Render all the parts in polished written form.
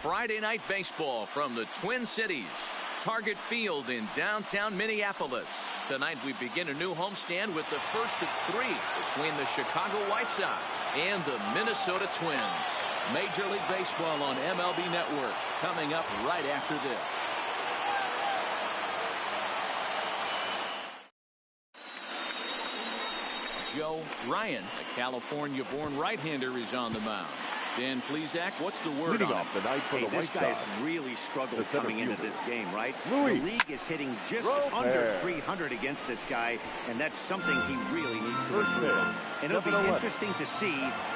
Friday night baseball from the Twin Cities. Target Field in downtown Minneapolis. Tonight we begin a new homestand with the first of three between the Chicago White Sox and the Minnesota Twins. Major League Baseball on MLB Network coming up right after this. Joe Ryan, a California-born right-hander, is on the mound. Dan Plesac, what's the word Leading on off the night for the White This guy Sox. has really struggled coming into this game, right? Louis The league is hitting just under 300 against this guy, and that's something he really needs to improve on. And it'll be interesting to see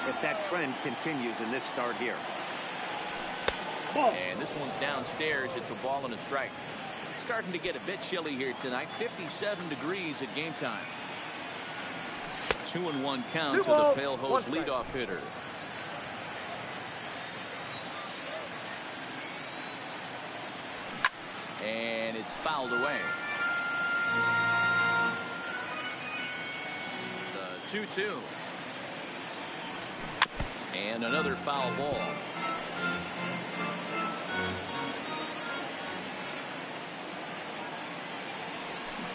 if that trend continues in this start here. And this one's downstairs. It's a ball and a strike. Starting to get a bit chilly here tonight. 57 degrees at game time. 2-1 count to the Pale Hose leadoff hitter. And it's fouled away. The 2-2. And another foul ball.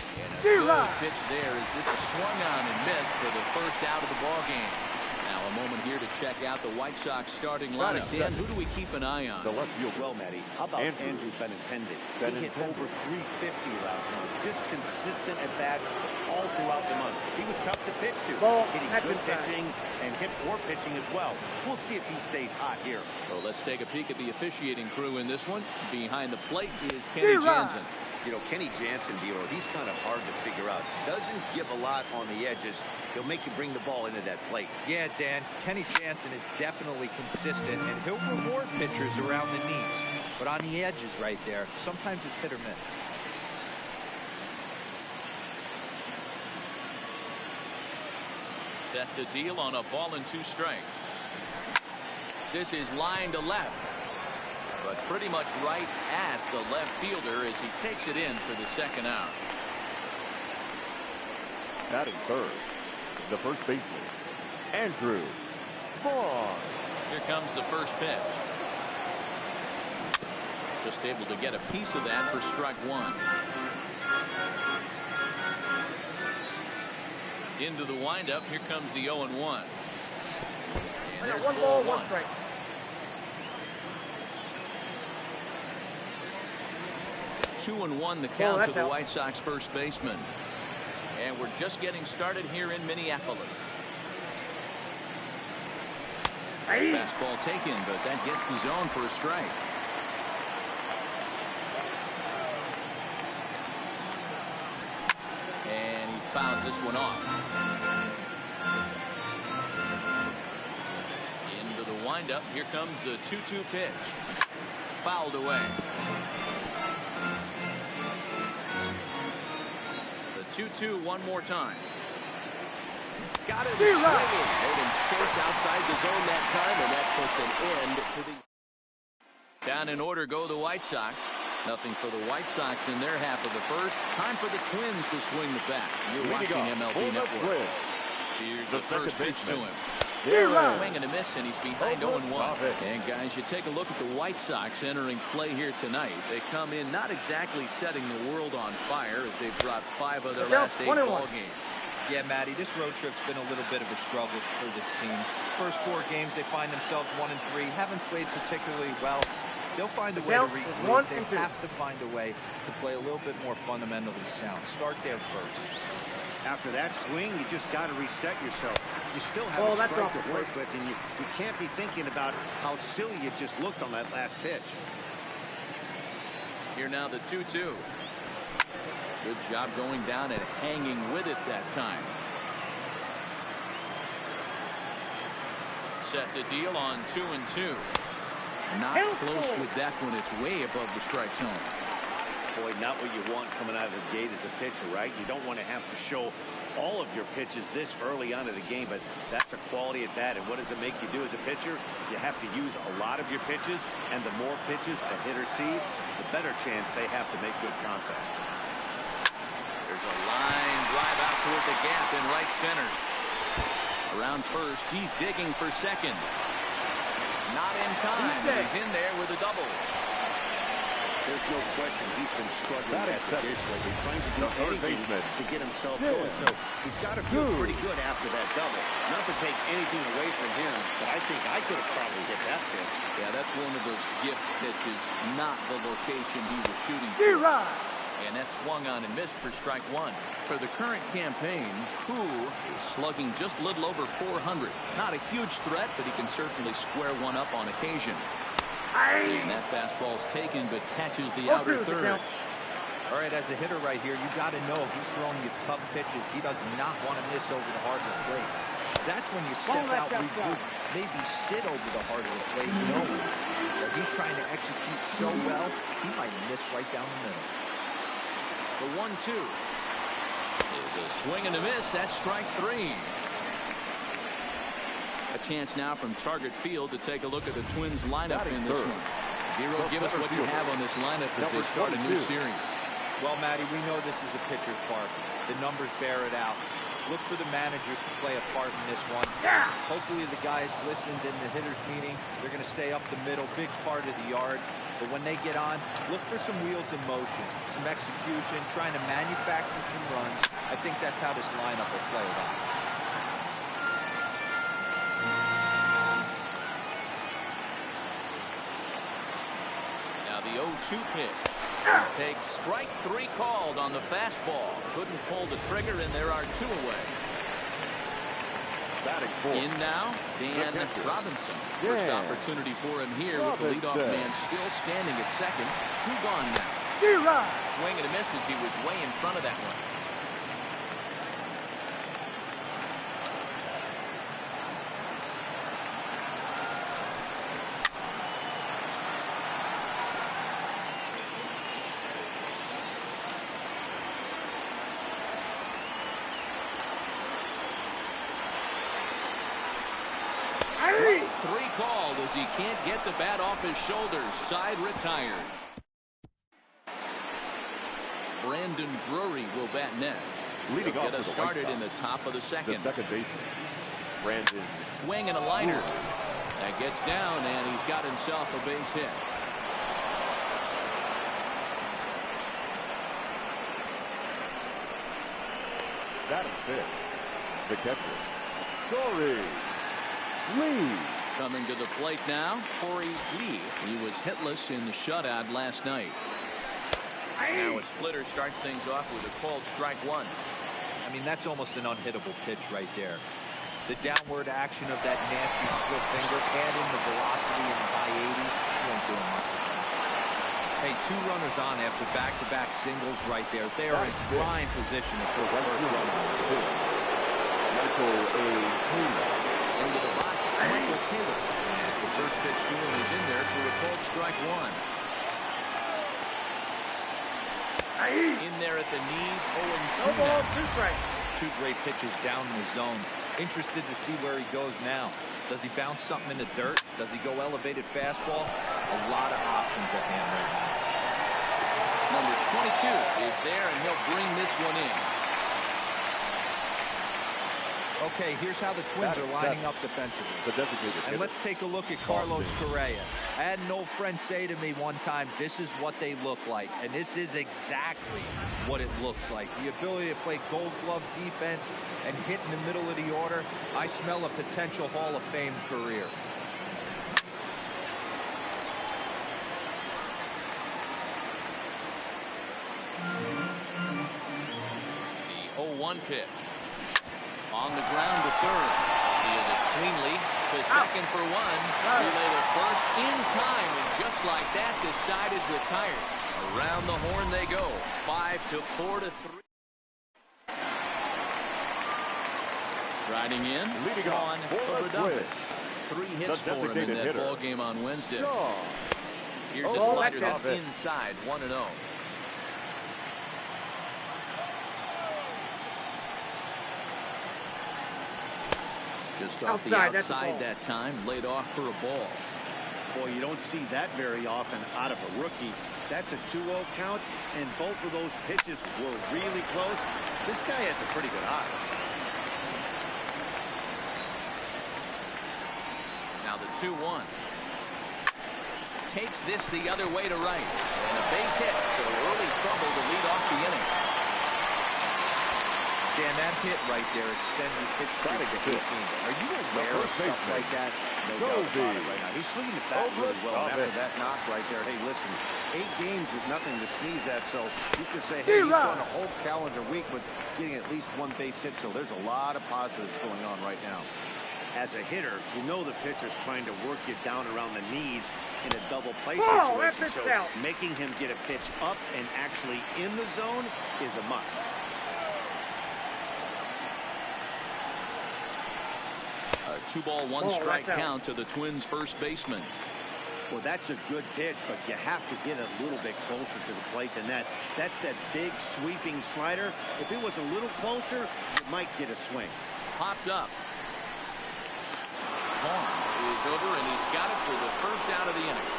And a good pitch there as this is swung on and missed for the first out of the ball game. Now a moment here to check out the White Sox starting lineup. Dan, who do we keep an eye on? The left field. Well, Matty, how about Andrew Benintendi? He hit over 350 last month. Just consistent at bats all throughout the month. He was tough to pitch to. Hitting good pitching and hit poor pitching as well. We'll see if he stays hot here. So let's take a peek at the officiating crew in this one. Behind the plate is Kenny Jansen. You know, Kenny Jansen, he's kind of hard to figure out. Doesn't give a lot on the edges. He'll make you bring the ball into that plate. Yeah, Dan, Kenny Jansen is definitely consistent, and he'll reward pitchers around the knees. But on the edges right there, sometimes it's hit or miss. Set to deal on a ball and 2 strikes. This is line to left, but pretty much right at the left fielder as he takes it in for the second out. Batting third, the first baseman, Andrew Vaughn. Here comes the first pitch. Just able to get a piece of that for strike 1. Into the windup. Here comes the 0-1. And there's 1 ball, 1 strike. Two and 1 the count to the White Sox first baseman. And we're just getting started here in Minneapolis. Fastball taken, but that gets the zone for a strike. And he fouls this one off. Into the windup. Here comes the 2-2 pitch. Fouled away. The 2-2 one more time. Got it. Made him chase outside the zone that time, and that puts an end to the. Down in order go the White Sox. Nothing for the White Sox in their half of the first. Time for the Twins to swing the bat. You're watching MLB Network. Here's the first pitch to him. Swing and a miss, and he's behind 0-1. And guys, you take a look at the White Sox entering play here tonight. They come in not exactly setting the world on fire as they've dropped 5 of their last 8 ball games. Yeah, Matty, this road trip's been a little bit of a struggle for this team. First 4 games, they find themselves 1-3. Haven't played particularly well. They'll find a way to regroup. They have to find a way to play a little bit more fundamentally sound. Start there first. After that swing, you just got to reset yourself. You still have a strike to work with, and you can't be thinking about how silly you just looked on that last pitch. Here now the 2-2. Good job going down and hanging with it that time. Set to deal on 2-2. Not close with that one. It's way above the strike zone. Boy, not what you want coming out of the gate as a pitcher, right? You don't want to have to show all of your pitches this early on in the game, but that's a quality at bat. And what does it make you do as a pitcher? You have to use a lot of your pitches, and the more pitches a hitter sees, the better chance they have to make good contact. There's a line drive out toward the gap in right center. Around first, he's digging for second. Not in time. He's in there with a double. There's no question he's been struggling at the dish lately, trying to do anything to get himself going. So he's got to feel pretty good after that double. Not to take anything away from him, but I think I could have probably hit that pitch. Yeah, that's one of those gift pitches, not the location he was shooting for. And that swung on and missed for strike one. For the current campaign, Koo is slugging just a little over 400. Not a huge threat, but he can certainly square one up on occasion. And that fastball's taken, but catches the outer third. All right, as a hitter right here, you got to know if he's throwing you tough pitches, he does not want to miss over the heart of the plate. That's when you step out, regroup, maybe sit over the heart of the plate, knowing that he's trying to execute so well, he might miss right down the middle. The 1-2 is a swing and a miss. That's strike three. A chance now from Target Field to take a look at the Twins lineup in this one. Hero, give us what you have on this lineup as they start a new series. Well, Matty, we know this is a pitcher's park. The numbers bear it out. Look for the managers to play a part in this one. Hopefully the guys listened in the hitters meeting. They're going to stay up the middle, big part of the yard. But when they get on, look for some wheels in motion, some execution, trying to manufacture some runs. I think that's how this lineup will play it out. The 0-2 pitch. He takes strike three called on the fastball. Couldn't pull the trigger, and there are two away. In now, Dan Robinson. First opportunity for him here with the leadoff man still standing at second. Two gone now. Swing and a miss as he was way in front of that one. Three called as he can't get the bat off his shoulders. Side retired. Brandon Drury will bat next. Leading off get us started in the top of the second. The second baseman, Brandon. Swing and a liner. That gets down, and he's got himself a base hit. Batting fifth, the catcher, Corey Lee. Coming to the plate now, Corey Lee. He was hitless in the shutout last night. Now a splitter starts things off with a called strike one. I mean, that's almost an unhittable pitch right there. The downward action of that nasty split finger, add in the velocity in the high 80s, you ain't doing much with that. Hey, two runners on after back-to-back singles right there. They are in prime position for the first run. Michael A. Taylor. Into the box, Michael Taylor. As the first pitch to him is in there for a called strike one. In there at the knees, 0-2. No ball, two strikes. Two great pitches down in the zone. Interested to see where he goes now. Does he bounce something in the dirt? Does he go elevated fastball? A lot of options at hand right now. Number 22 is there, and he'll bring this one in. Okay, here's how the Twins are lining up defensively. The designated hitter. And let's take a look at Carlos Correa. I had an old friend say to me one time, this is what they look like. And this is exactly what it looks like. The ability to play gold glove defense and hit in the middle of the order. I smell a potential Hall of Fame career. The 0-1 pitch. On the ground to third. He is it cleanly to second for one. Relay to first in time, and just like that, this side is retired. Around the horn they go. 5-4-3. Striding in, leading on Obradovich. 3 hits for him in that ball game on Wednesday. Here's a slider that's inside, 1-0. Just off the outside that time, laid off for a ball. Boy, you don't see that very often out of a rookie. That's a 2-0 count, and both of those pitches were really close. This guy has a pretty good eye. Now the 2-1. takes this the other way to right. And a base hit, so early trouble to lead off the inning. Dan, that hit right there extends his hit streak to 18. Are you aware of stuff like that? No doubt about it right now. He's swinging the bat really well. And after that knock right there, hey, listen, 8 games is nothing to sneeze at. So you can say, hey, he's done a whole calendar week with getting at least 1 base hit. So there's a lot of positives going on right now. As a hitter, you know the pitcher's trying to work you down around the knees in a double play situation. So making him get a pitch up and actually in the zone is a must. A 2-ball, 1-strike count to the Twins' first baseman. Well, that's a good pitch, but you have to get a little bit closer to the plate than that. That's that big sweeping slider. If it was a little closer, you might get a swing. Popped up. Vaughn is over, and he's got it for the first out of the inning.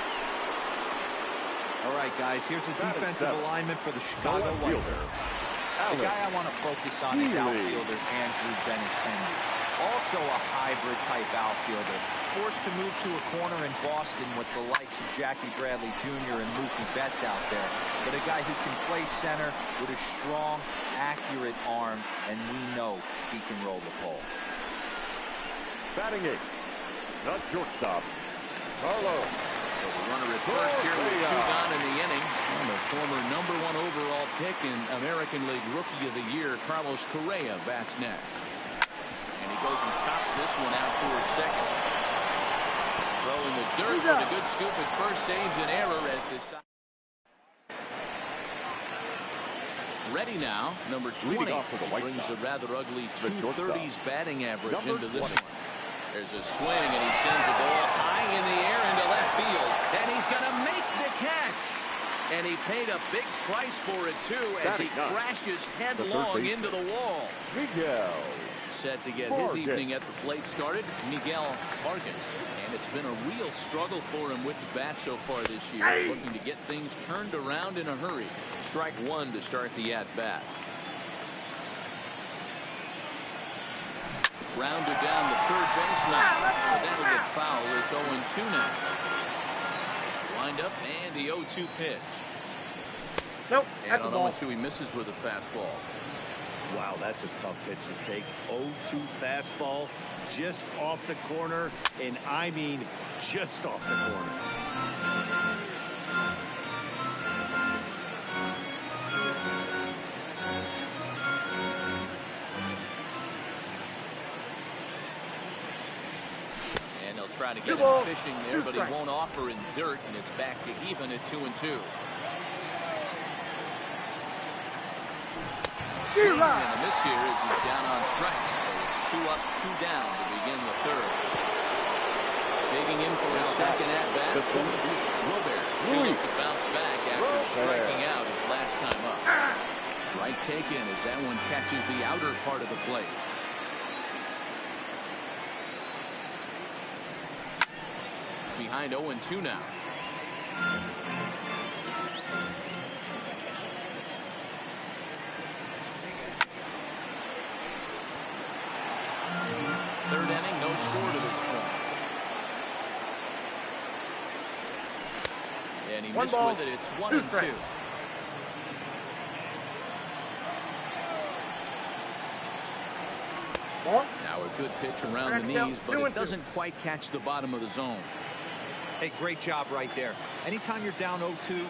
All right, guys, here's the defensive alignment for the Chicago White Sox. The guy I want to focus on is outfielder Andrew Benintendi. Also a hybrid-type outfielder, forced to move to a corner in Boston with the likes of Jackie Bradley Jr. and Mookie Betts out there. But a guy who can play center with a strong, accurate arm, and we know he can roll the pole. Batting 8, not shortstop, Carlos. So the runner at first here with 2 gone in the inning. And the former #1 overall pick in American League Rookie of the Year, Carlos Correa, bats next. And he goes and tops this one out towards second. Throwing the dirt with a good scoop at first, saves an error as this. Ready now, number 20. He brings a rather ugly 230s batting average into this one. There's a swing, and he sends the ball high in the air into left field. And he's going to make the catch. And he paid a big price for it, too, as he crashes headlong into the wall. Miguel. Set to get his evening at the plate started, Miguel Parkin. And it's been a real struggle for him with the bat so far this year, looking to get things turned around in a hurry. Strike 1 to start the at-bat. Grounded down the third baseline, but that'll get foul. It's 0-2 now. Wind up, and the 0-2 pitch. Nope, and on 0-2 he misses with a fastball. Wow, that's a tough pitch to take. 0-2 fastball just off the corner, and I mean just off the corner. And they'll try to get him fishing there, but he won't offer in dirt, and it's back to even at 2-2. And a miss here as he's down on strikes. So it's 2 up, 2 down to begin the third. Taking in for his second at-bat, Robert. He'll look to bounce back after striking out his last time up. Strike taken as that one catches the outer part of the plate. Behind 0-2 now. Third inning, no score to this point. And he missed with it. It's 1-2. Now a good pitch around the knees, but it doesn't quite catch the bottom of the zone. Hey, great job right there. Anytime you're down 0-2,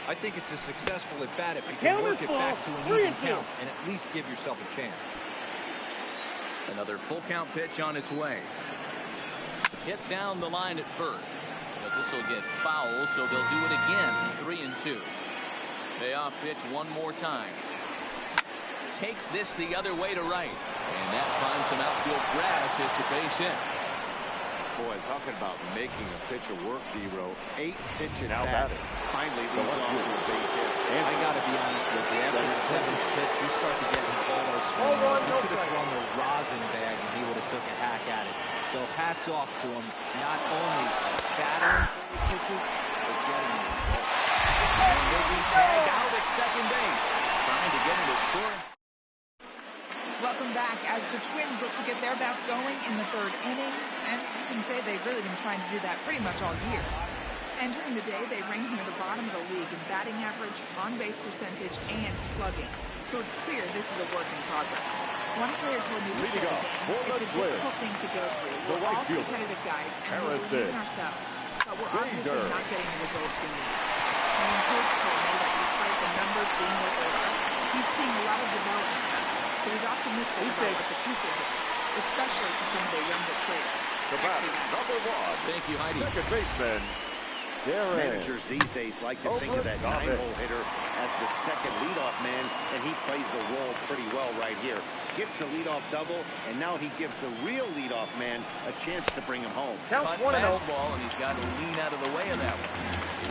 I think it's a successful at bat if you can work it back to an even count and at least give yourself a chance. Another full count pitch on its way. Hit down the line at first. But this will get foul, so they'll do it again. 3-2. Payoff pitch one more time. Takes this the other way to right. And that finds some outfield grass. It's a base hit. Boy, talking about making a pitcher work, D-Row. 8 pitch at bat. Finally leads off to a base hit. And I got to be honest with you, after the 7th pitch, you start to get almost swinging. He could have thrown the rosin bag and he would have took a hack at it. So hats off to him, not only battering pitches, but getting them. And Miggy tagged out at second base, trying to get him to score. Welcome back as the Twins look to get their bats going in the 3rd inning. And you can say they've really been trying to do that pretty much all year. Entering the day, they rank near the bottom of the league in batting average, on-base percentage, and slugging. So it's clear this is a work in progress. One player told me before the game, it's a difficult thing to go through. We're all competitive guys, and we believe in ourselves. But we're obviously not getting the results we need. And Coach told me that despite the numbers being what they are, he's seeing a lot of development. So he's optimistic about what the future holds, especially for some of their younger players. Number 1. Thank you, Heidi. Second baseman, Darren. Managers these days like to think of that 9-hole hitter as the second leadoff man, and he plays the role pretty well right here. Gets the leadoff double, and now he gives the real leadoff man a chance to bring him home. Cut fastball, and he's got to lean out of the way of that one.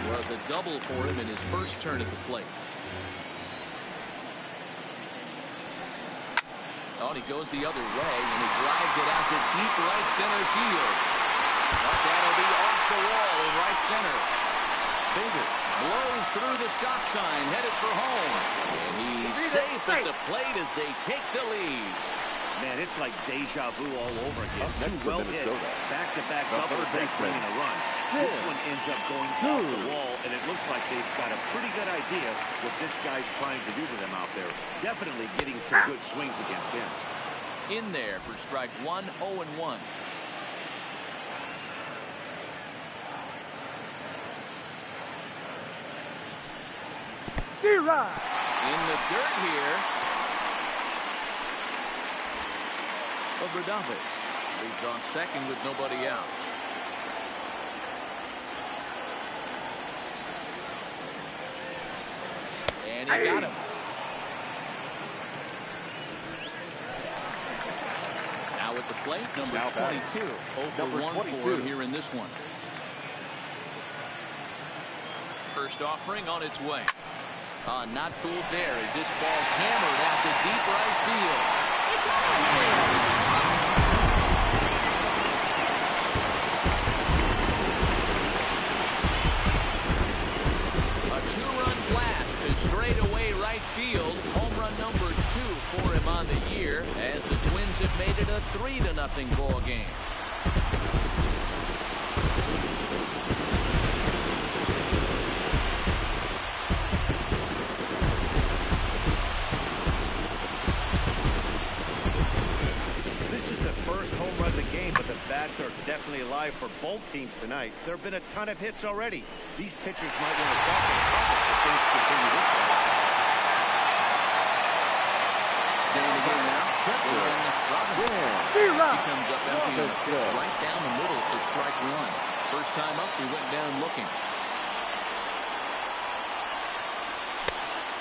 It was a double for him in his first turn at the plate. Oh, and he goes the other way, and he drives it out to deep right center field. But that'll be off the wall in right center. Binger blows through the stop sign, headed for home. And he's safe at the plate as they take the lead. Man, it's like deja vu all over again. Two well hit, back-to-back doubles, bringing a run. This one ends up going off the wall, and it looks like they've got a pretty good idea what this guy's trying to do to them out there. Definitely getting some good swings against him. In there for strike 1, 0-1. In the dirt here. Obradovic leads on second with nobody out. And he got him. Now at the plate, number 22. Over 1 for him here in this one. First offering on its way. Not fooled there as this ball hammered out to deep right field. It's on here. A 2-run blast to straightaway right field. Home run number 2 for him on the year as the Twins have made it a 3-0 ball game. Are definitely alive for both teams tonight. There have been a ton of hits already. These pitchers might want to drop their targets if things continue this way. Staying again now. He comes up empty on the pitch right down the middle for strike 1. First time up, he went down looking.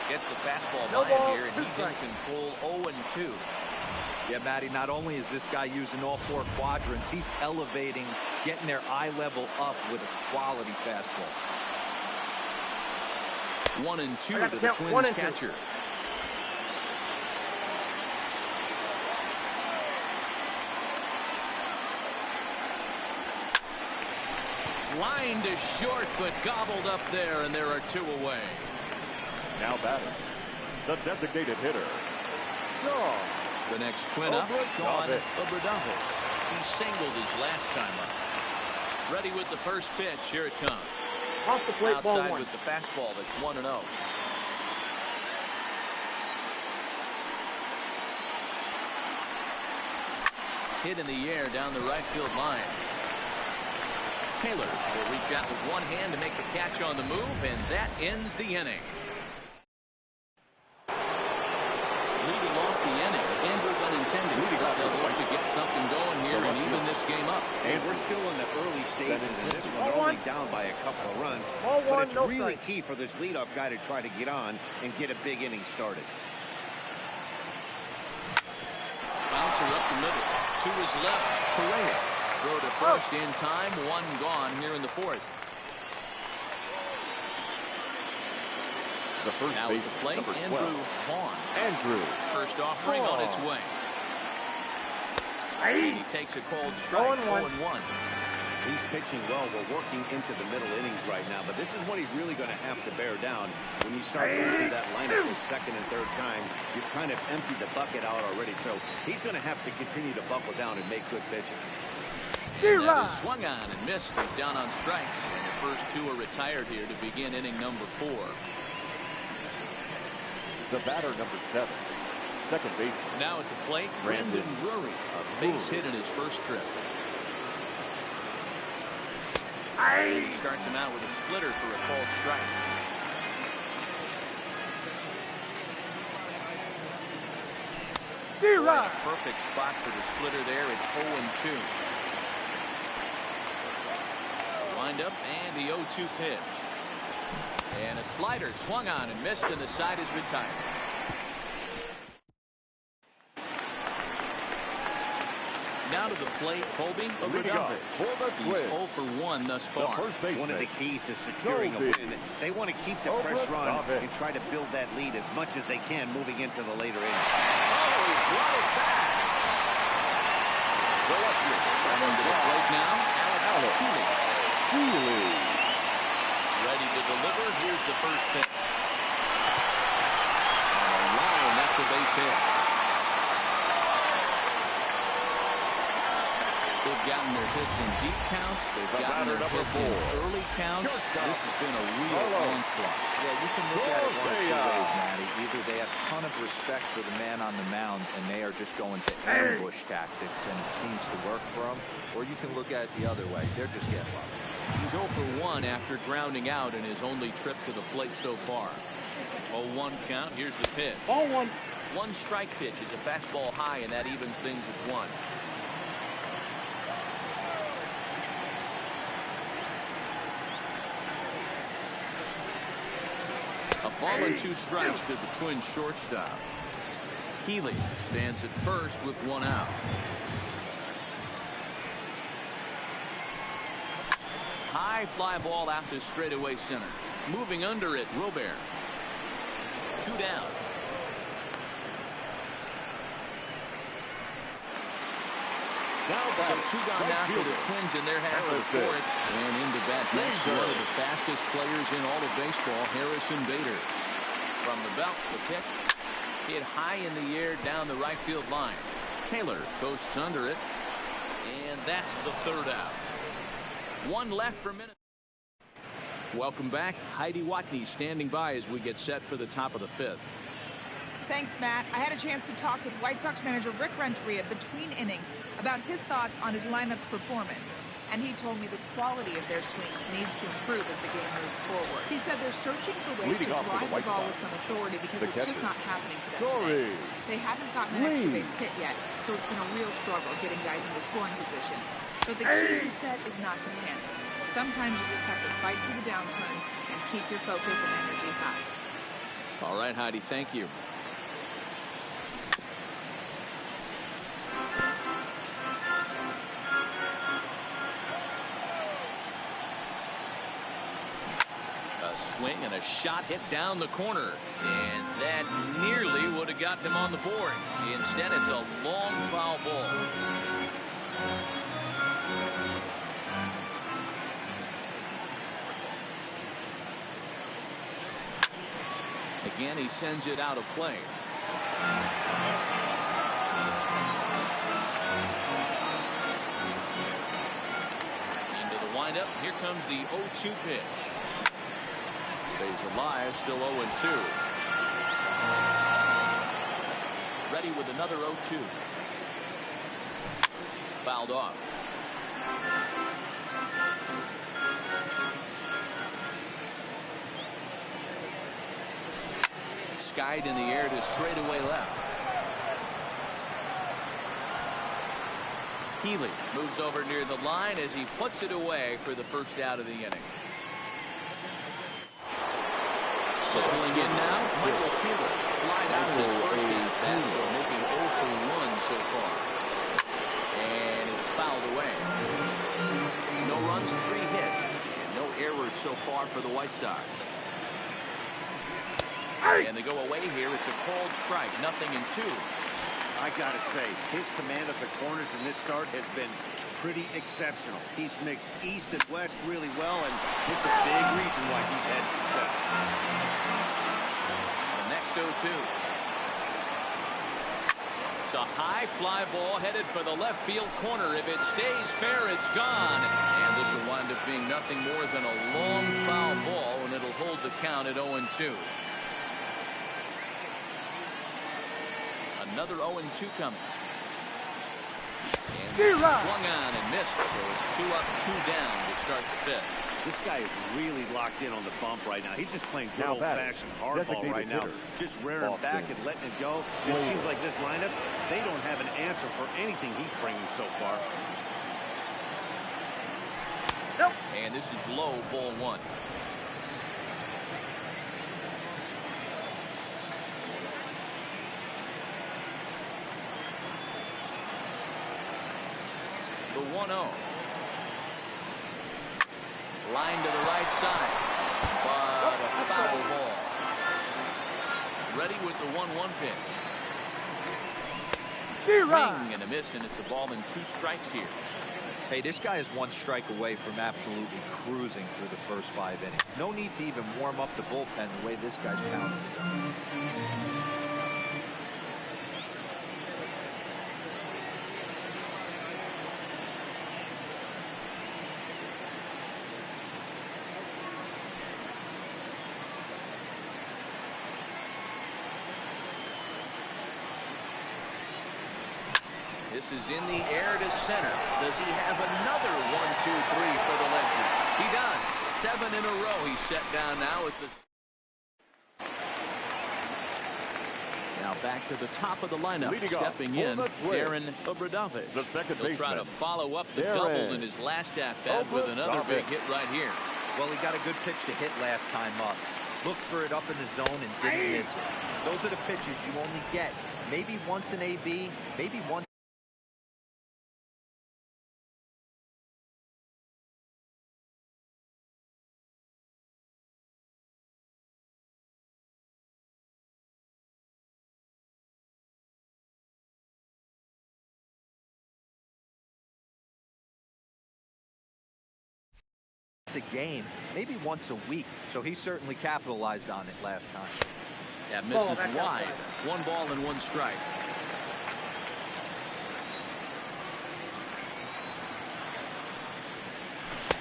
Gets the fastball by him here, and he's in control 0-2. Yeah, Matty, not only is this guy using all 4 quadrants, he's elevating, getting their eye level up with a quality fastball. 1-2 to the Twins catcher. Line to short, but gobbled up there, and there are 2 away. Now batting, the designated hitter, Shaw. The next Twin up, Shawn Obradovic. He singled his last time up. Ready with the first pitch. Here it comes. Off the plate, ball 1. Outside with the fastball that's 1-0. Hit in the air down the right field line. Taylor will reach out with one hand to make the catch on the move, and that ends the inning. Leading off the inning, Andrew unintended. They'll look to get something going here and even this game up. And we're still in the early stages in this one. They're only down by a couple of runs. But it's really key for this leadoff guy to try to get on and get a big inning started. Bouncer up the middle. To his left, Correa. Throw to first in time. 1 gone here in the 4th. The first now base, at the plate, number 12. Andrew Vaughn. Andrew. First offering on its way. He takes a cold strike. 0-1. He's pitching well. We're working into the middle innings right now, but this is what he's really going to have to bear down. When you start going through that lineup the second and third time, you've kind of emptied the bucket out already. So he's going to have to continue to buckle down and make good pitches. And that is swung on and missed. He's down on strikes. And first two are retired here to begin inning number 4. The batter, number 7, second baseman. Now at the plate, Brandon Drury, a base hit in his first trip. And he starts him out with a splitter for a called strike. Perfect spot for the splitter there. It's 0-2. Wind up and the 0-2 pitch. And a slider swung on and missed, and the side is retired. Now to the plate, Colby. He's 0 for 1 thus far. One of the keys to securing a win. They want to keep the pressure on and try to build that lead as much as they can moving into the later innings. Oh, he's brought it back. Coming to the plate now, Alex Healy. Ready to deliver. Here's the first pitch. On the line, that's a base hit. They've gotten their hits in deep counts. They've gotten their hits in early counts. This has been a real onslaught. Yeah, you can look at it one of two ways, Matty. Either they have a ton of respect for the man on the mound, and they are just going to ambush tactics, and it seems to work for them. Or you can look at it the other way. They're just getting lucky. He's 0 for 1 after grounding out in his only trip to the plate so far. 0-1 count. Here's the pitch. 0-1. One strike pitch is a fastball high, and that evens things at 1. A ball and 2 strikes to the Twins shortstop. Healy stands at first with 1 out. High fly ball out to straightaway center. Moving under it, Robert. 2 down. So 2 gone now for the Twins in their half of the 4th. And into bat next, one of the fastest players in all of baseball, Harrison Bader. From the belt, the pick hit high in the air down the right field line. Taylor coasts under it. And that's the 3rd out. 1 left per minute. Welcome back. Heidi Watney standing by as we get set for the top of the 5th. Thanks, Matt. I had a chance to talk with White Sox manager Rick Renteria between innings about his thoughts on his lineup's performance. And he told me the quality of their swings needs to improve as the game moves forward. He said they're searching for ways to drive the ball with some authority because it's just not happening for them today. They haven't gotten an extra base hit yet, so it's been a real struggle getting guys into scoring position. But the key, he said, is not to panic. Sometimes you just have to fight through the downturns and keep your focus and energy high. All right, Heidi, thank you. Swing and a shot hit down the corner, and that nearly would have gotten him on the board. Instead, it's a long foul ball. Again, he sends it out of play. Into the windup. Here comes the 0-2 pitch. Stays alive, still 0-2. Ready with another 0-2. Fouled off. Skied in the air to straightaway left. Healy moves over near the line as he puts it away for the first out of the inning. Settling in now, Michael Taylor. Flied out of his first at-bat, so making 0 for 1 so far. And it's fouled away. No runs, 3 hits. And no errors so far for the White Sox. And they go away here. It's a called strike. 0-2. I got to say, his command of the corners in this start has been pretty exceptional. He's mixed east and west really well, and it's a big reason why he's had success. The next 0-2. It's a high fly ball headed for the left field corner. If it stays fair, it's gone. And this will wind up being nothing more than a long foul ball, and it'll hold the count at 0-2. Another 0-2 coming. And swung on and missed, so it's 2 up, 2 down to start the 5th. This guy is really locked in on the bump right now. He's just playing good old-fashioned hardball right now. Just rearing back and letting it go. It seems like this lineup, they don't have an answer for anything he's bringing so far. Nope. And this is low, ball 1. The 1-0. Line to the right side, but a foul ball. Ready with the 1-1 pitch. Swing and a miss, and it's a ball and 2 strikes here. Hey, this guy is 1 strike away from absolutely cruising through the first 5 innings. No need to even warm up the bullpen the way this guy's pounding. This is in the air to center. Does he have another 1-2-3 for the Legend? He does. 7 in a row. He's set down now at the. Now back to the top of the lineup. Stepping in, Darren Obradovich. The second He'll try to follow up the double in his last at-bat with another big hit right here. Well, he got a good pitch to hit last time up. Looked for it up in the zone and didn't miss it. Those are the pitches you only get. Maybe once an AB, maybe once. A game, maybe once a week, so he certainly capitalized on it last time. Yeah, misses wide. 1 ball and 1 strike.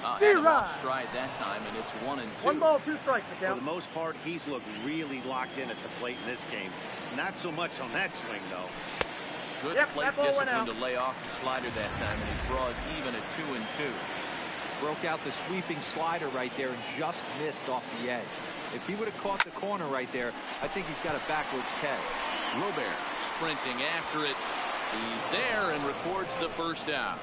Had him off stride that time, and it's 1-2. 1 ball, 2 strikes. For the most part, he's looked really locked in at the plate in this game. Not so much on that swing, though. Good plate discipline to lay off the slider that time, and he draws even at 2-2. Broke out the sweeping slider right there and just missed off the edge. If he would have caught the corner right there, I think he's got a backwards catch. Robert sprinting after it. He's there and records the first out.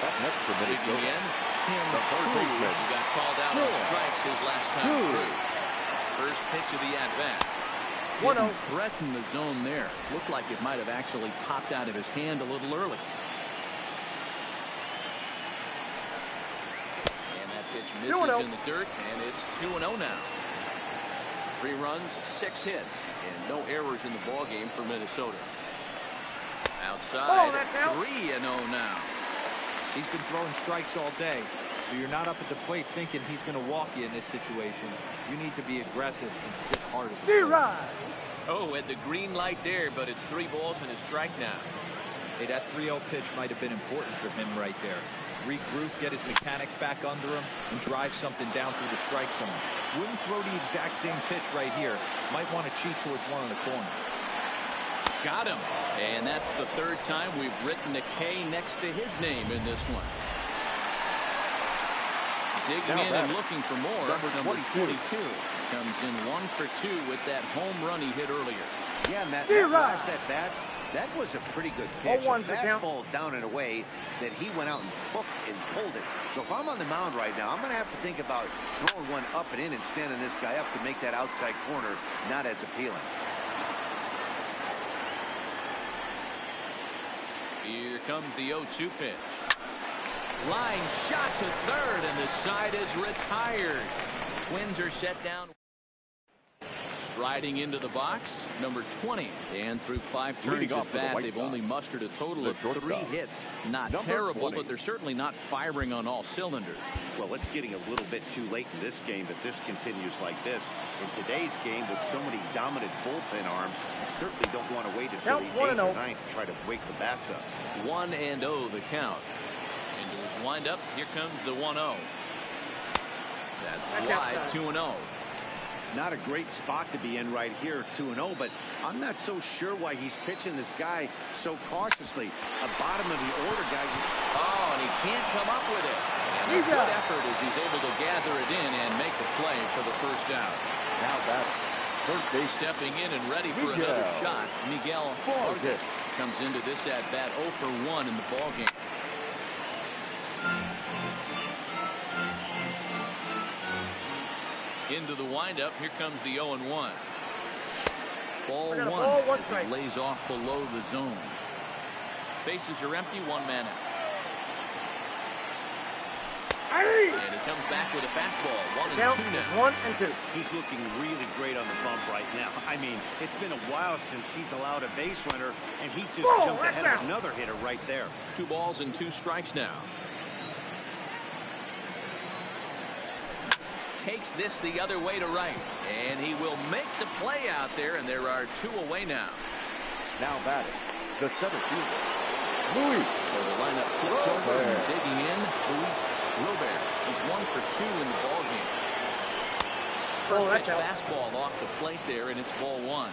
Up next for Minnesota, Tim Krug, who got called out on strikes his last time through. First pitch of the at-bat. Didn't threaten the zone there. Looked like it might have actually popped out of his hand a little early. And that pitch misses in the dirt, and it's 2-0 now. 3 runs, 6 hits, and no errors in the ballgame for Minnesota. Outside, 3-0 now. He's been throwing strikes all day, so you're not up at the plate thinking he's going to walk you in this situation. You need to be aggressive and sit hard at the plate. Oh, at the green light there, but it's 3 balls and a strike now. Hey, that 3-0 pitch might have been important for him right there. Regroup, get his mechanics back under him, and drive something down through the strike zone. Wouldn't throw the exact same pitch right here. Might want to cheat towards one in the corner. Got him. And that's the 3rd time we've written a K next to his name in this one. Digging in and looking for more. Number 22 comes in 1 for 2 with that home run he hit earlier. Yeah, Matt, that last at bat, that was a pretty good pitch. A fastball down and away that he went out and hooked and pulled it. So if I'm on the mound right now, I'm going to have to think about throwing one up and in and standing this guy up to make that outside corner not as appealing. Here comes the 0-2 pitch. Line shot to 3rd, and the side is retired. Twins are set down. Riding into the box, number 20. And through 5 turns at bat, they've only mustered a total of 3 hits. Not terrible, but they're certainly not firing on all cylinders. Well, it's getting a little bit too late in this game if this continues like this. In today's game, with so many dominant bullpen arms, you certainly don't want to wait until the 8th or 9th to try to wake the bats up. 1-0 the count. Into his windup, here comes the 1-0. That's wide, 2-0. Not a great spot to be in right here, 2-0, but I'm not so sure why he's pitching this guy so cautiously. A bottom of the order guy. Oh, and he can't come up with it. And a good effort as he's able to gather it in and make the play for the first out. Now that first base stepping in and ready for another shot. Miguel Vargas comes into this at bat 0 for 1 in the ball game. Into the windup. Here comes the 0-1. Ball 1 lays off below the zone. Bases are empty. 1 man out. And he comes back with a fastball. 1-2 now. 1-2. He's looking really great on the bump right now. I mean, it's been a while since he's allowed a base runner, and he just jumped ahead of another hitter right there. 2 balls and 2 strikes now. Takes this the other way to right, and he will make the play out there, and there are 2 away now. Now batting, the center fielder, Luis. So the lineup flips over and digging in, Luis Robert. He's 1 for 2 in the ball game. First pitch fastball off the plate there, and it's ball 1.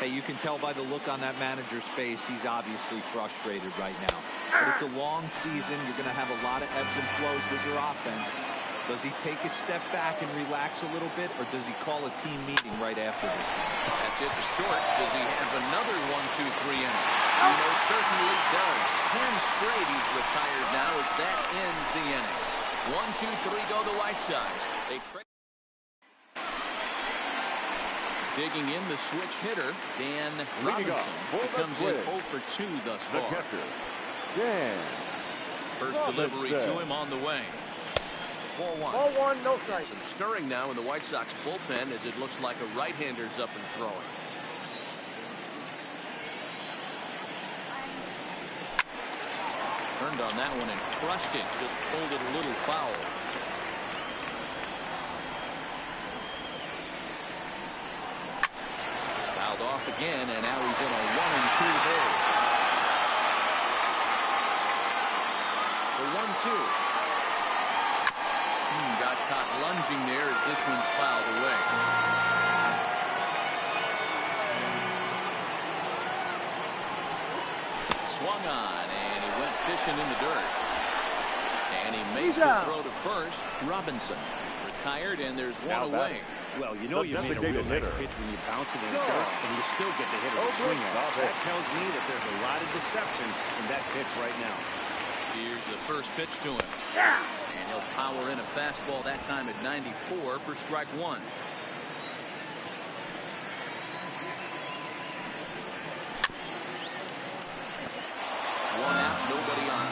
Hey, you can tell by the look on that manager's face, he's obviously frustrated right now. But it's a long season. You're going to have a lot of ebbs and flows with your offense. Does he take a step back and relax a little bit, or does he call a team meeting right after this? That's it to short. Does he have another 1-2-3 inning? He most certainly does. 10 straight he's retired now as that ends the inning. 1-2-3 go the White Sox. They trade. Digging in the switch hitter, Dan Robinson. He comes in 0 for 2 thus far. The catcher, Dan First delivery to him on the way. Ball 1. Ball 1, no strike. Some stirring now in the White Sox bullpen as it looks like a right-hander's up and throwing. Turned on that one and crushed it. Just pulled it a little foul. Fouled off again, and now he's in a 1-2 hole. The 1-2. Got caught lunging there as this one's fouled away. Swung on, and he went fishing in the dirt. And he makes the throw to first. Robinson retired, and there's 1 away. Well, you know you made a real nice pitch when you bounce it in the dirt, and you still get the hitter to swing at it. That tells me that there's a lot of deception in that pitch right now. Here's the first pitch to him. And he'll power in a fastball that time at 94 for strike 1. 1 out, nobody on.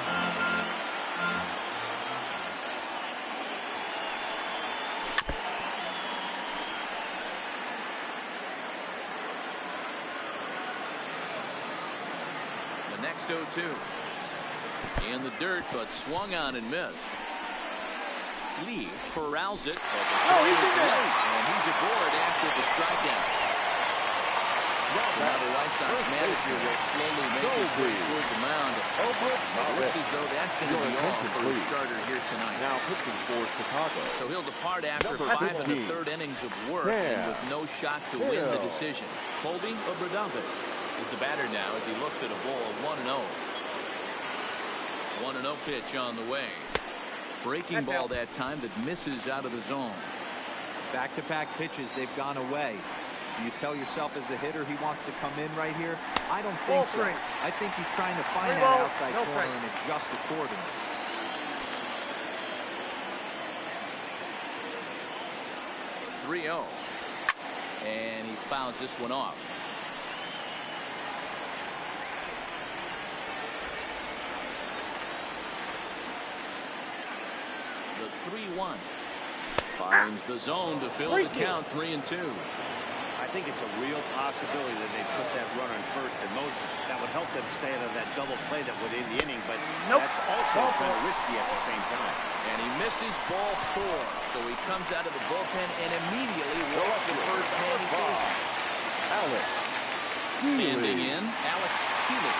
The next 0-2. In the dirt, but swung on and missed. Lee corrals it. And he's aboard after the strikeout. Now the White Sox manager will slowly make his way towards the mound. It looks as though that's going to be all for the starter here tonight. Now pitching for Chicago. So he'll depart after 5 1/3 innings of work and with no shot to win the decision. Colby Obradovich is the batter now as he looks at a ball 1-0. 1-0 pitch on the way. Breaking ball that time that misses out of the zone. Back-to-back pitches, they've gone away. Do you tell yourself as the hitter he wants to come in right here? I don't think so. I think he's trying to find that outside corner and adjust accordingly. And he fouls this one off. The 3-1 finds the zone to fill the count. 3-2. think it's a real possibility that they put that runner in first in motion. That would help them stay out of that double play that would end the inning, but that's also kind of risky at the same time. And he misses ball 4, so he comes out of the bullpen and immediately walks the first man he faces. Alex Standing in, Alex Healy.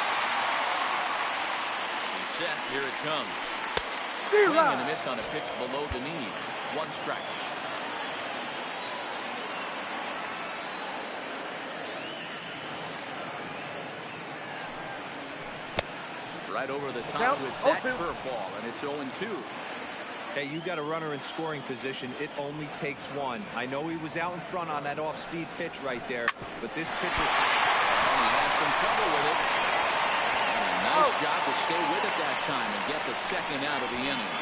He's set, here it comes. Swing and a miss on a pitch below the knees. 1 strike. Right over the top with that curveball, and it's 0-2. Hey, you got a runner in scoring position. It only takes one. I know he was out in front on that off-speed pitch right there, but this pitch was... And he has some trouble with it. And a nice job to stay with it that time and get the second out of the inning.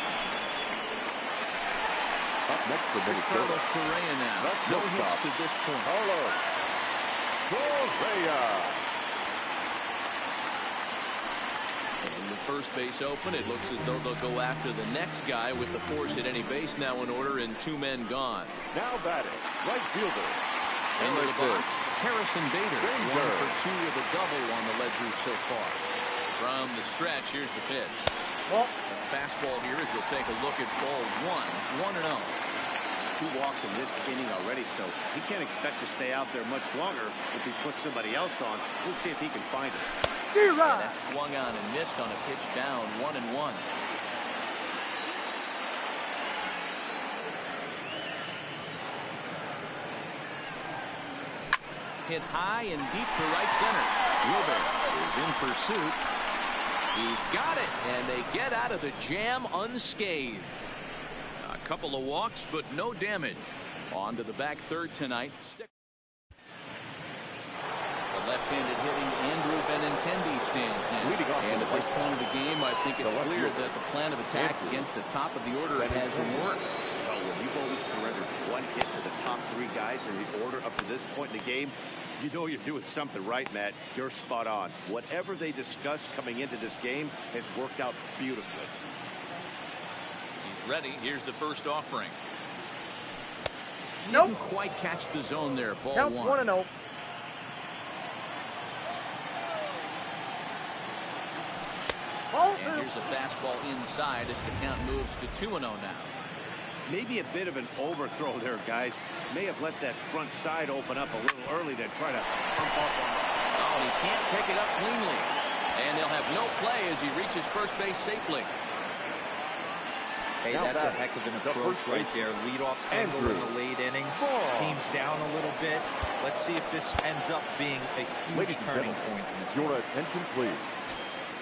Up next for Minnesota. Carlos Correa now. No hits to this point. Carlos Correa. And the first base open, it looks as though they'll go after the next guy with the force at any base now in order and 2 men gone. Now batting, right fielder. Into the box, Harrison Bader. 1 for 2 with a double on the ledger so far. From the stretch, here's the pitch. The fastball here as we'll take a look at ball 1. 1-0. 2 walks in this inning already, so he can't expect to stay out there much longer if he puts somebody else on. We'll see if he can find it. That swung on and missed on a pitch down. 1-1. Hit high and deep to right center. Wilber is in pursuit. He's got it, and they get out of the jam unscathed. A couple of walks, but no damage. On to the back third tonight. The left-handed hitting Andrew Benintendi stands in. And at this point of the game, I think it's clear that the plan of attack against the top of the order has worked. Well, when you've only surrendered 1 hit to the top 3 guys in the order up to this point in the game, you know you're doing something right, Matt. You're spot on. Whatever they discussed coming into this game has worked out beautifully. He's ready. Here's the first offering. Didn't quite catch the zone there. Ball 1. 1-0. And here's a fastball inside as the count moves to 2-0 now. Maybe a bit of an overthrow there, guys. May have let that front side open up a little early to try to pump up on it. Oh, he can't pick it up cleanly. And they'll have no play as he reaches first base safely. Hey, that's a heck of an approach right there. Leadoff single in the late innings. Team's down a little bit. Let's see if this ends up being a huge turning point. Your attention, please.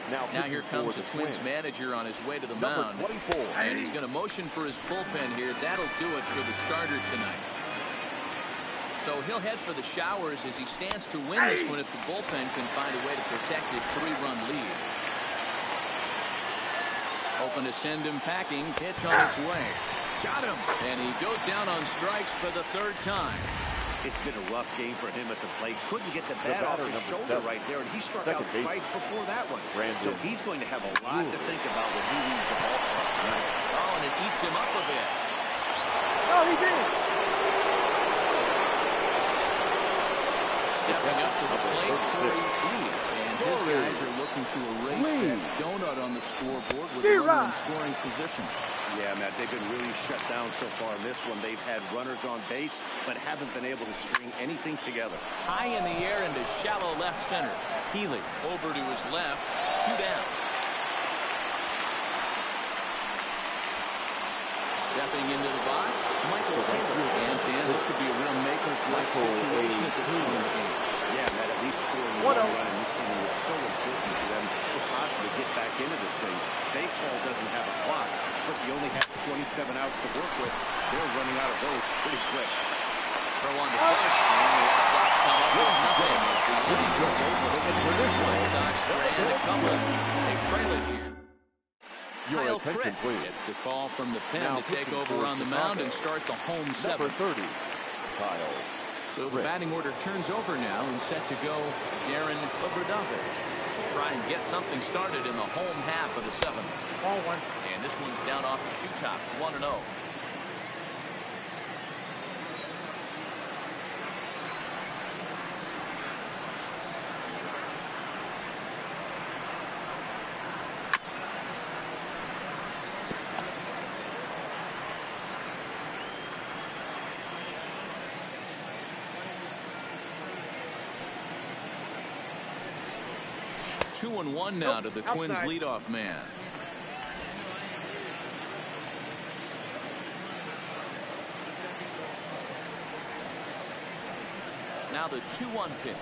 Now here comes the Twins manager on his way to the mound. And he's going to motion for his bullpen here. That'll do it for the starter tonight. So he'll head for the showers as he stands to win this one if the bullpen can find a way to protect his 3-run lead. Hoping to send him packing. Pitch on its way. Got him. And he goes down on strikes for the 3rd time. It's been a rough game for him at the plate. Couldn't get the bat off his shoulder right there, and he struck out twice before that one. So he's going to have a lot to think about when he leaves the ballpark tonight. Oh, and it eats him up a bit. Oh, he did. Stepping up to the plate, Corey Dees. And his guys are looking to erase that donut on the scoreboard with a runner in scoring position. Yeah, Matt, they've been really shut down so far in this one. They've had runners on base, but haven't been able to string anything together. High in the air into shallow left center. Healy over to his left. 2 down. Stepping into the box, Michael Taylor. And Dan, this could be a real make-or-break situation at this point in the game. Yeah, Matt, at least scoring 1 run in this inning is so important for them to possibly get back into this thing. Baseball doesn't have a clock, but you only have 27 outs to work with. They're running out of those pretty quick. Throw on the first, and the White Sox come up with nothing as the inning is over. White Sox strand a couple. They trail it here. Kyle Crick gets the call from the pen to take over on the mound and start the home 7th. Number 30, Kyle. So the batting order turns over now and set to go Darren Obradovich to try and get something started in the home half of the 7th. Ball 1. And this one's down off the shoe tops, 1-0. 2-1 now to the Twins leadoff man. Now the 2-1 pitch.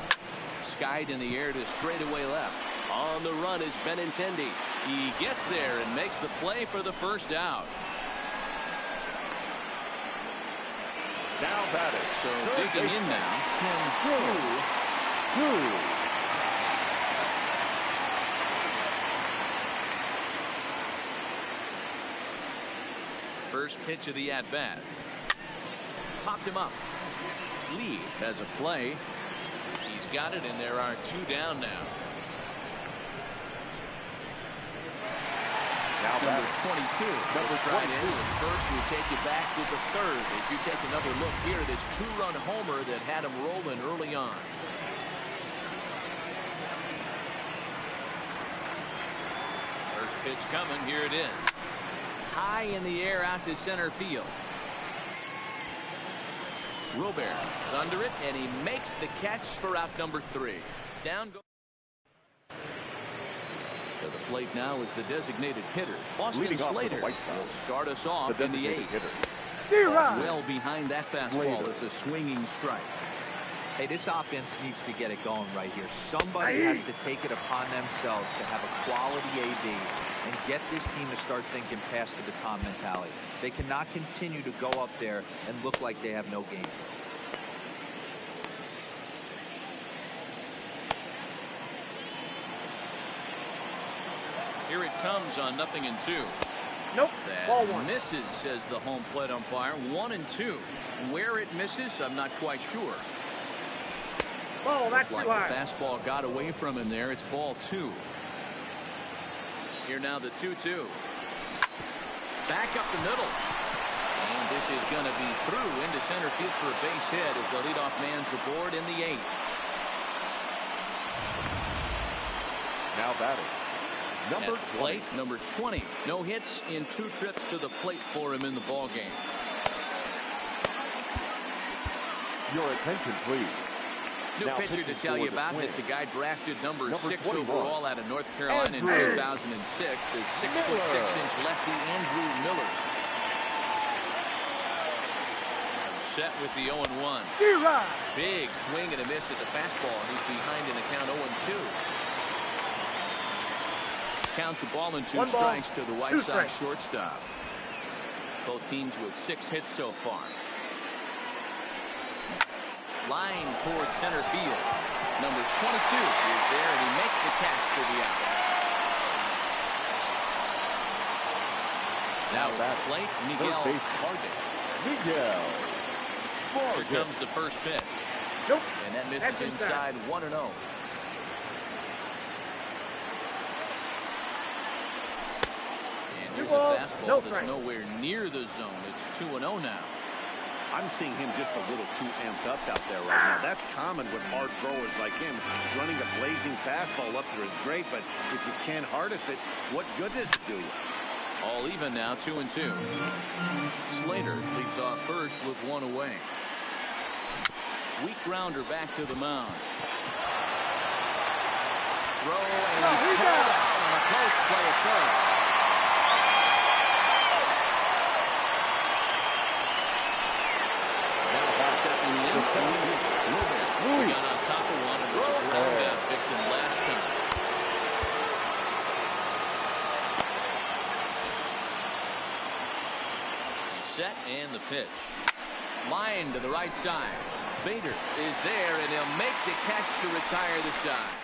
Skied in the air to straightaway left. On the run is Benintendi. He gets there and makes the play for the first out. Now batting. So digging in now. 10-2. First pitch of the at-bat. Popped him up. Lee has a play. He's got it, and there are 2 down now. Now Number 22. Number Stride 22. in. First, we take you back to the third as you take another look here. This 2-run homer that had him rolling early on. First pitch coming. Here it is. High in the air out to center field. Robert is under it, and he makes the catch for out number 3. Down goes. To the plate now is the designated hitter. Austin Slater will start us off in the 8th. Well behind that fastball. It's a swinging strike. Hey, this offense needs to get it going right here. Somebody has to take it upon themselves to have a quality AB and get this team to start thinking past the baton mentality. They cannot continue to go up there and look like they have no game. Here it comes on 0-2. Nope. Ball That one. misses, says the home plate umpire. 1-2. Where it misses, I'm not quite sure. Ball, that's Like too the high. fastball got away from him there. It's ball 2. Here now the 2-2. Back up the middle. And this is going to be through into center field for a base hit as the leadoff man's aboard in the 8th. Now batting. Number At plate, number 20. No hits in 2 trips to the plate for him in the ballgame. Your attention, please. New Now pitcher to pitching tell for you the about. Twins. It's a guy drafted number 6 21. overall out of North Carolina in Andrew 2006. The 6'6" lefty Andrew Miller. Set with the 0-1. Big swing and a miss at the fastball. He's behind in the count 0-2. Counts a ball and 2 strikes to the White Sox shortstop. Both teams with 6 hits so far. Line towards center field. Number 22 is there, and he makes the catch for the out. Now at the plate, Miguel Vargas. Miguel Here comes the first pitch. Nope. And that misses inside 1-0. And here's a fastball that's nowhere near the zone. It's 2-0 now. I'm seeing him just a little too amped up out there right now. That's common with hard throwers like him. Running a blazing fastball up there is great, but if you can't harness it, what good does it do you? All even now, 2-2. Slater leads off first with 1 away. Weak grounder back to the mound. Throw, and he's pulled out on a close play at third. Now back up in the infield. Louis got on top of one and was a ground out victim last time. Set and the pitch. Line to the right side. Bader is there, and he'll make the catch to retire the side.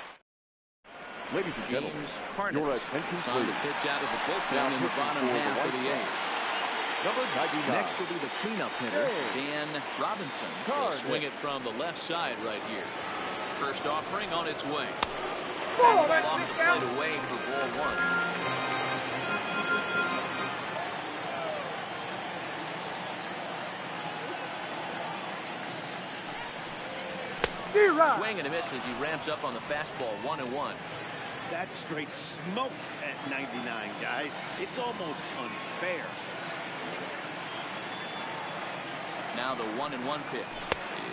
Ladies and gentlemen, James Harness your attention, on the please. pitch out of the bullpen Now in the pitching bottom for the half of White the Sox. 8th. Number 99. Next will be the cleanup hitter, Dan Robinson. He'll Card. swing it from the left side right here. First offering on its way. Ball, Along that's the down. plate away for ball 1. Swing and a miss as he ramps up on the fastball. 1-1. That's straight smoke at 99, guys. It's almost unfair. Now the 1-1 pitch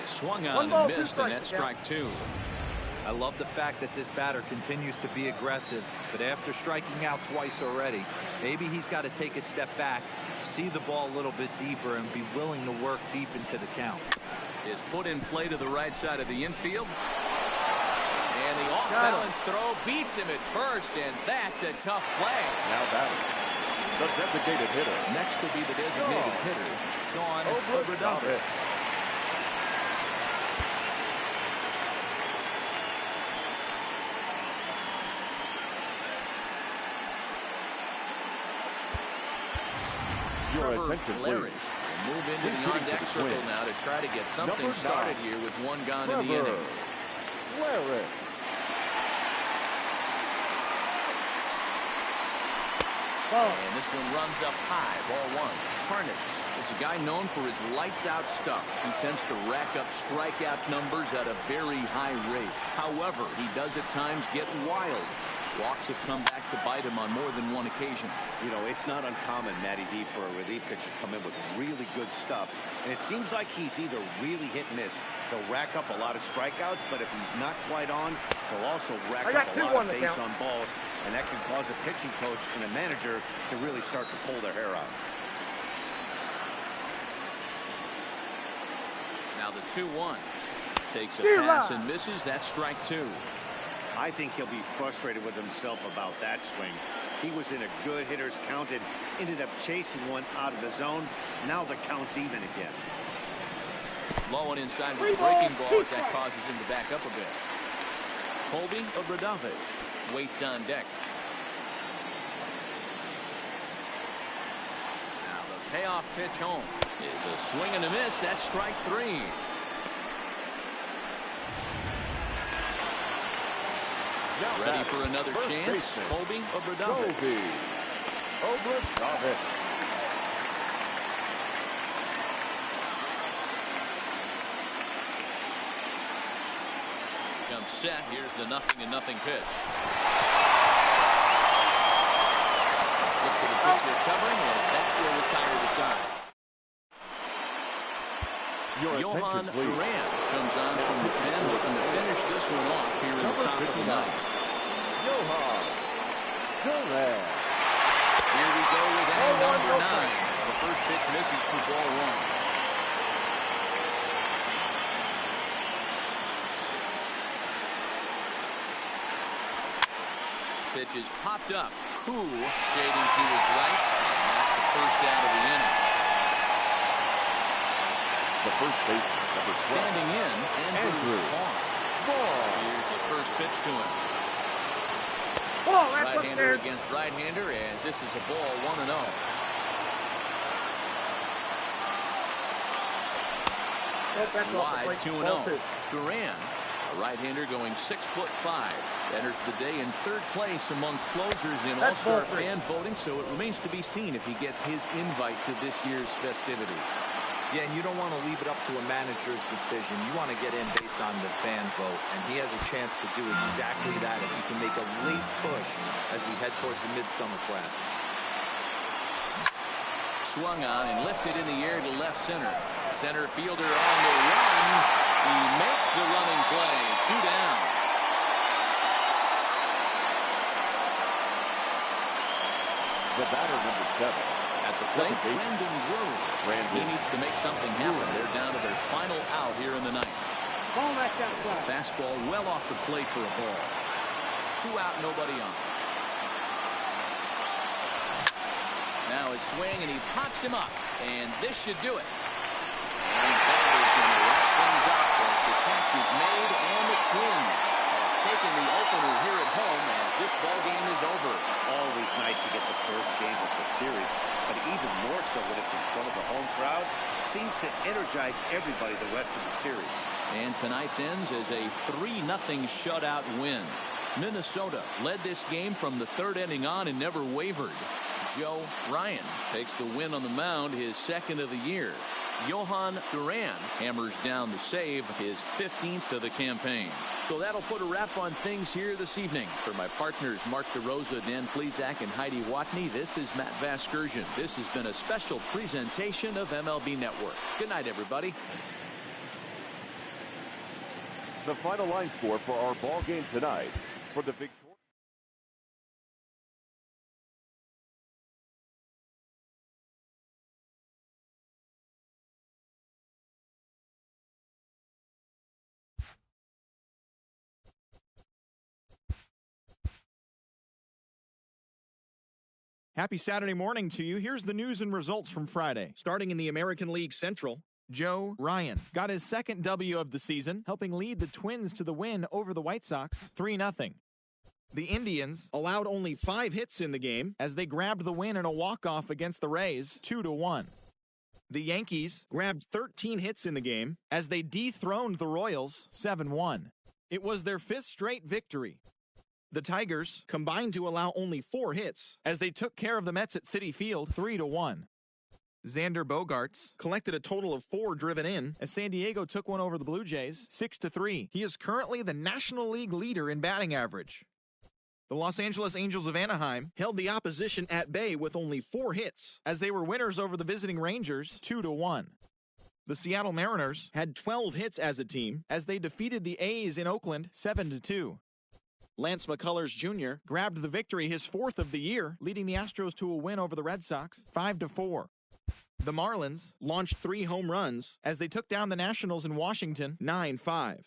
is swung on One ball, and two missed, and strikes, that's strike 2. I love the fact that this batter continues to be aggressive, but after striking out twice already, maybe he's got to take a step back, see the ball a little bit deeper, and be willing to work deep into the count. Is put in play to the right side of the infield. And the off-balance throw beats him at first, and that's a tough play. Now batting, the designated hitter. Next will be the designated hitter, Sean Obradovic. Your attention, please. Move into the on-deck circle now to try to get something started here with one gone in the inning. Larry. And this one runs up high, ball one. Harness is a guy known for his lights-out stuff. He tends to rack up strikeout numbers at a very high rate. However, he does at times get wild. Walks have come back to bite him on more than one occasion. You know, it's not uncommon, Matty D, for a relief pitcher to come in with really good stuff. And it seems like he's either really hit and miss. He'll rack up a lot of strikeouts, but if he's not quite on, he'll also rack up a lot of base on balls. And that can cause a pitching coach and a manager to really start to pull their hair out. Now the 2-1. Takes a pass and misses. That's strike two. I think he'll be frustrated with himself about that swing. He was in a good hitter's count and ended up chasing one out of the zone. Now the count's even again. Low and inside with breaking ball as that causes him to back up a bit. Colby Obradovic waits on deck. Now the payoff pitch home is a swing and a miss. That's strike three. Ready for another chance, Colby Obradovic. Comes set. Here's the 0-0 pitch. Look for the pitcher covering, and that will retire the side. Johan Duran comes on from the pen, looking to finish this one off here in the top of the ninth. Johan Duran. Here we go with inning number 9. The first pitch misses for ball one. Pitch is popped up. Koo shading to his right. And that's the first out of the inning. The first baseman, number 12. Standing in, Andrew Vaughn. Here's the first pitch to him. Right-hander against right-hander, as this is a ball 1-0. Wide 2-0. Duran, a right-hander going 6'5", enters the day in third place among closers in All-Star fan voting, so it remains to be seen if he gets his invite to this year's festivity. Yeah, and you don't want to leave it up to a manager's decision. You want to get in based on the fan vote, and he has a chance to do exactly that if he can make a late push as we head towards the Midsummer Classic. Swung on and lifted in the air to left center. Center fielder on the run. He makes the running play. 2 down. The batter, number 7. At the plate, Brandon Worley. He needs to make something happen. They're down to their final out here in the ninth. Fastball well off the plate for a ball. 2 out, nobody on. Now his swing, and he pops him up. And this should do it. And that is going to wrap things up as the catch is made, and the Twins have taken the opener here at home as this ball game is over. Always nice to get the first game of the series, but even more so when it's in front of the home crowd. Seems to energize everybody the rest of the series. And tonight's ends as a 3-0 shutout win. Minnesota led this game from the third inning on and never wavered. Joe Ryan takes the win on the mound, his second of the year. Johan Duran hammers down the save, his 15th of the campaign. So that'll put a wrap on things here this evening. For my partners Mark DeRosa, Dan Plesac, and Heidi Watney, this is Matt Vasgersian. This has been a special presentation of MLB Network. Good night, everybody. The final line score for our ball game tonight for the victory. Happy Saturday morning to you. Here's the news and results from Friday. Starting in the American League Central, Joe Ryan got his second W of the season, helping lead the Twins to the win over the White Sox 3-0. The Indians allowed only 5 hits in the game as they grabbed the win in a walk-off against the Rays 2-1. The Yankees grabbed 13 hits in the game as they dethroned the Royals 7-1. It was their 5th straight victory. The Tigers combined to allow only 4 hits as they took care of the Mets at Citi Field 3-1. Xander Bogaerts collected a total of 4 driven in as San Diego took one over the Blue Jays 6-3. He is currently the National League leader in batting average. The Los Angeles Angels of Anaheim held the opposition at bay with only 4 hits as they were winners over the visiting Rangers 2-1. The Seattle Mariners had 12 hits as a team as they defeated the A's in Oakland 7-2. Lance McCullers Jr. grabbed the victory, his 4th of the year, leading the Astros to a win over the Red Sox 5-4. The Marlins launched 3 home runs as they took down the Nationals in Washington 9-5.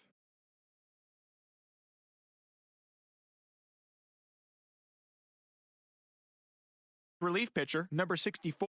Relief pitcher number 64.